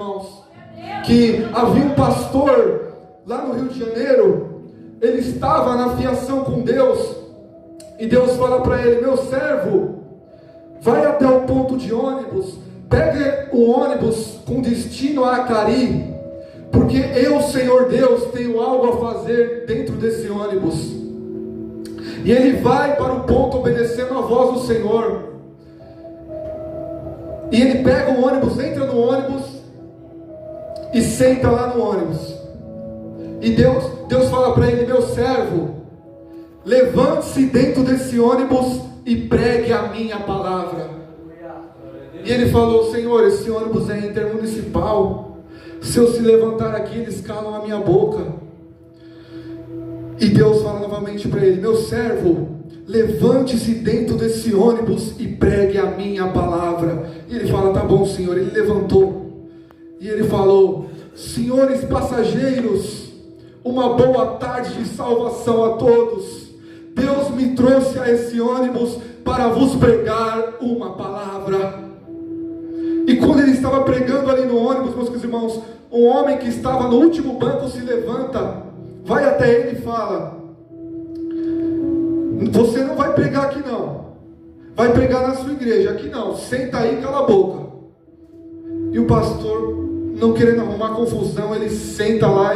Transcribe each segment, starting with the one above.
irmãos, que havia um pastor lá no Rio de Janeiro. Ele estava na fiação com Deus, e Deus fala para ele: meu servo, vai até o ponto de ônibus, pegue um ônibus com destino a Acari, porque eu, Senhor Deus, tenho algo a fazer dentro desse ônibus. E ele vai para o ponto obedecendo a voz do Senhor. E ele pega o ônibus, entra no ônibus e senta lá no ônibus. E Deus fala para ele: meu servo, levante-se dentro desse ônibus e pregue a minha palavra. E ele falou: Senhor, esse ônibus é intermunicipal. Se eu se levantar aqui, eles calam a minha boca. E Deus fala novamente para ele: meu servo, levante-se dentro desse ônibus e pregue a minha palavra. E ele fala: tá bom, Senhor. Ele levantou e ele falou: senhores passageiros, uma boa tarde de salvação a todos. Deus me trouxe a esse ônibus para vos pregar uma palavra. E quando ele estava pregando ali no ônibus, meus irmãos, um homem que estava no último banco se levanta, vai até ele e fala: você não vai pregar aqui não, vai pregar na sua igreja, aqui não, senta aí e cala a boca. E o pastor, não querendo arrumar confusão, ele senta lá,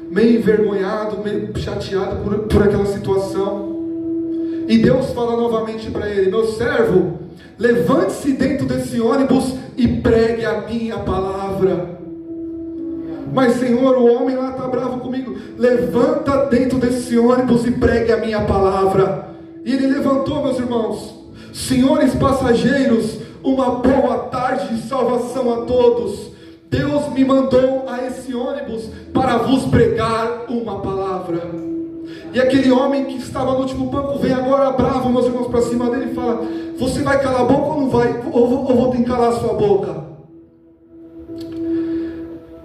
meio envergonhado, meio chateado por aquela situação. E Deus fala novamente para ele: meu servo, levante-se dentro desse ônibus e pregue a minha palavra. Mas Senhor, o homem lá está bravo comigo. Levanta dentro desse ônibus e pregue a minha palavra. E ele levantou, meus irmãos. Senhores passageiros, uma boa tarde de salvação a todos. Deus me mandou a esse ônibus para vos pregar uma palavra. E aquele homem que estava no último banco vem agora bravo, meus irmãos, para cima dele e fala: você vai calar a boca ou não vai? Ou vou ter que calar a sua boca?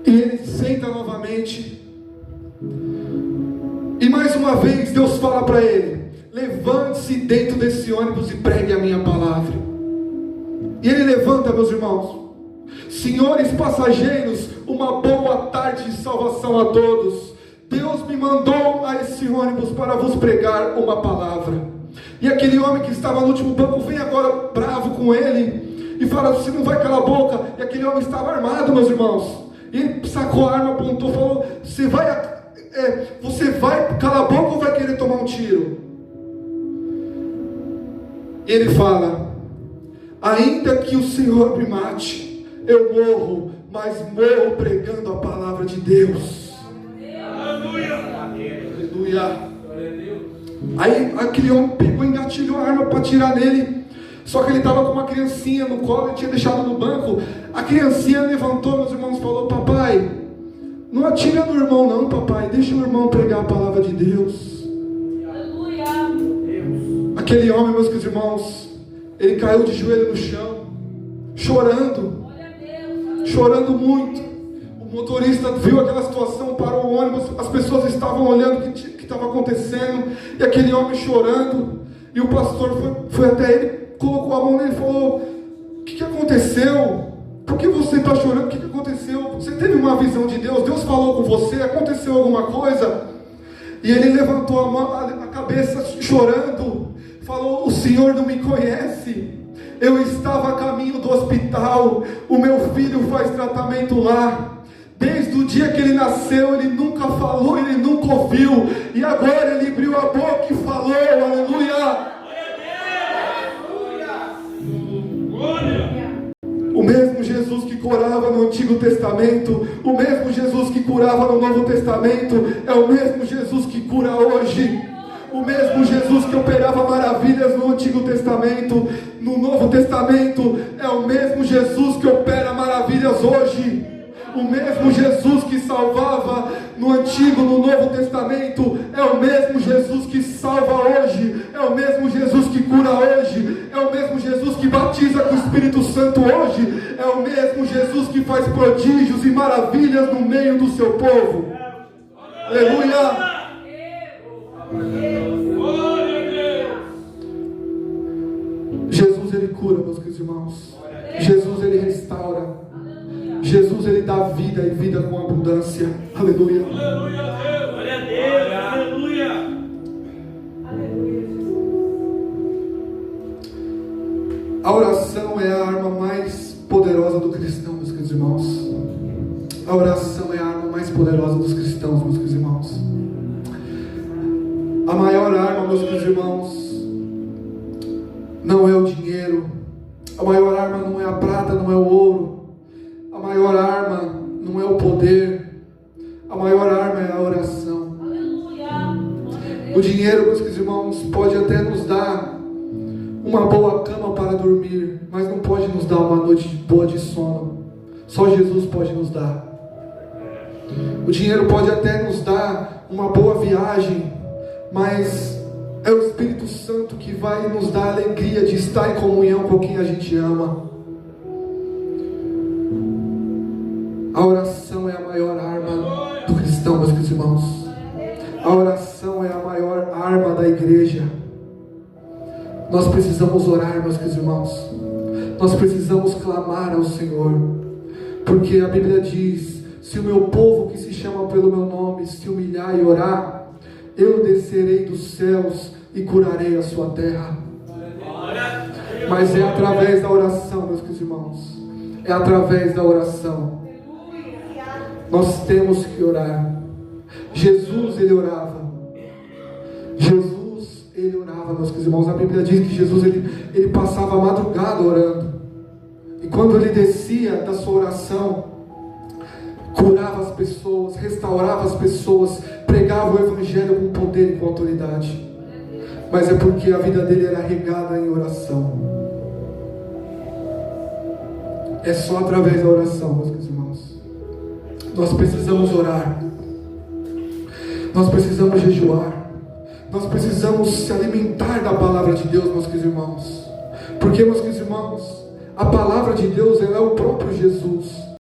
E ele senta novamente. E mais uma vez Deus fala para ele: levante-se dentro desse ônibus e pregue a minha palavra. E ele levanta, meus irmãos. Senhores passageiros, uma boa tarde de salvação a todos. Deus me mandou a esse ônibus para vos pregar uma palavra. E aquele homem que estava no último banco vem agora bravo com ele e fala: você não vai calar a boca? E aquele homem estava armado, meus irmãos. E ele sacou a arma, apontou, falou: você vai calar a boca ou vai querer tomar um tiro? E ele fala: ainda que o Senhor me mate, eu morro, mas morro pregando a palavra de Deus. Aleluia! Aleluia! Aí aquele homem pegou e engatilhou a arma para atirar nele. Só que ele estava com uma criancinha no colo, ele tinha deixado no banco. A criancinha levantou, meus irmãos, e falou: papai, não atira no irmão não, papai, deixa o irmão pregar a palavra de Deus. Aleluia! Aquele homem, meus irmãos, ele caiu de joelho no chão, chorando, chorando muito. O motorista viu aquela situação, parou o ônibus, as pessoas estavam olhando o que estava acontecendo, e aquele homem chorando. E o pastor foi até ele, colocou a mão nele e falou: o que aconteceu? Por que você está chorando? O que aconteceu? Você teve uma visão de Deus? Deus falou com você? Aconteceu alguma coisa? E ele levantou a cabeça chorando, falou: o Senhor não me conhece. Eu estava a caminho do hospital, o meu filho faz tratamento lá. Desde o dia que ele nasceu, ele nunca falou, ele nunca ouviu. E agora ele abriu a boca e falou. Aleluia! O mesmo Jesus que curava no Antigo Testamento, o mesmo Jesus que curava no Novo Testamento, é o mesmo Jesus que cura hoje. O mesmo Jesus que operava maravilhas no Antigo Testamento, no Novo Testamento, é o mesmo Jesus que opera maravilhas hoje. O mesmo Jesus que salvava no Antigo, no Novo Testamento, é o mesmo Jesus que salva hoje, é o mesmo Jesus que cura hoje, é o mesmo Jesus que batiza com o Espírito Santo hoje, é o mesmo Jesus que faz prodígios e maravilhas no meio do seu povo. Aleluia! Jesus, ele cura, meus irmãos. Jesus, ele restaura. Jesus, Ele dá vida e vida com abundância. Aleluia. Aleluia, Deus. Glória a Deus. Aleluia. Aleluia. A oração é a arma mais poderosa do cristão, meus queridos irmãos. A oração é a arma mais poderosa dos cristãos, meus queridos irmãos. A maior arma, meus queridos irmãos, não é o dinheiro. A maior arma não é a prata, não é o ouro. A maior arma não é o poder. A maior arma é a oração. O dinheiro, meus queridos irmãos, pode até nos dar uma boa cama para dormir, mas não pode nos dar uma noite boa de sono. Só Jesus pode nos dar. O dinheiro pode até nos dar uma boa viagem, mas é o Espírito Santo que vai nos dar a alegria de estar em comunhão com quem a gente ama. A oração é a maior arma do cristão, meus queridos irmãos. A oração é a maior arma da igreja. Nós precisamos orar, meus queridos irmãos. Nós precisamos clamar ao Senhor, porque a Bíblia diz: se o meu povo que se chama pelo meu nome se humilhar e orar, eu descerei dos céus e curarei a sua terra. Mas é através da oração, meus queridos irmãos. É através da oração. Nós temos que orar. Jesus, Ele orava. Jesus, Ele orava, meus queridos irmãos. A Bíblia diz que Jesus, ele passava a madrugada orando. E quando Ele descia da sua oração, curava as pessoas, restaurava as pessoas, pregava o Evangelho com poder e com autoridade. Mas é porque a vida dele era regada em oração. É só através da oração, meus queridos irmãos. Nós precisamos orar. Nós precisamos jejuar. Nós precisamos se alimentar da palavra de Deus, meus queridos irmãos. Porque, meus queridos irmãos, a palavra de Deus, ela é o próprio Jesus.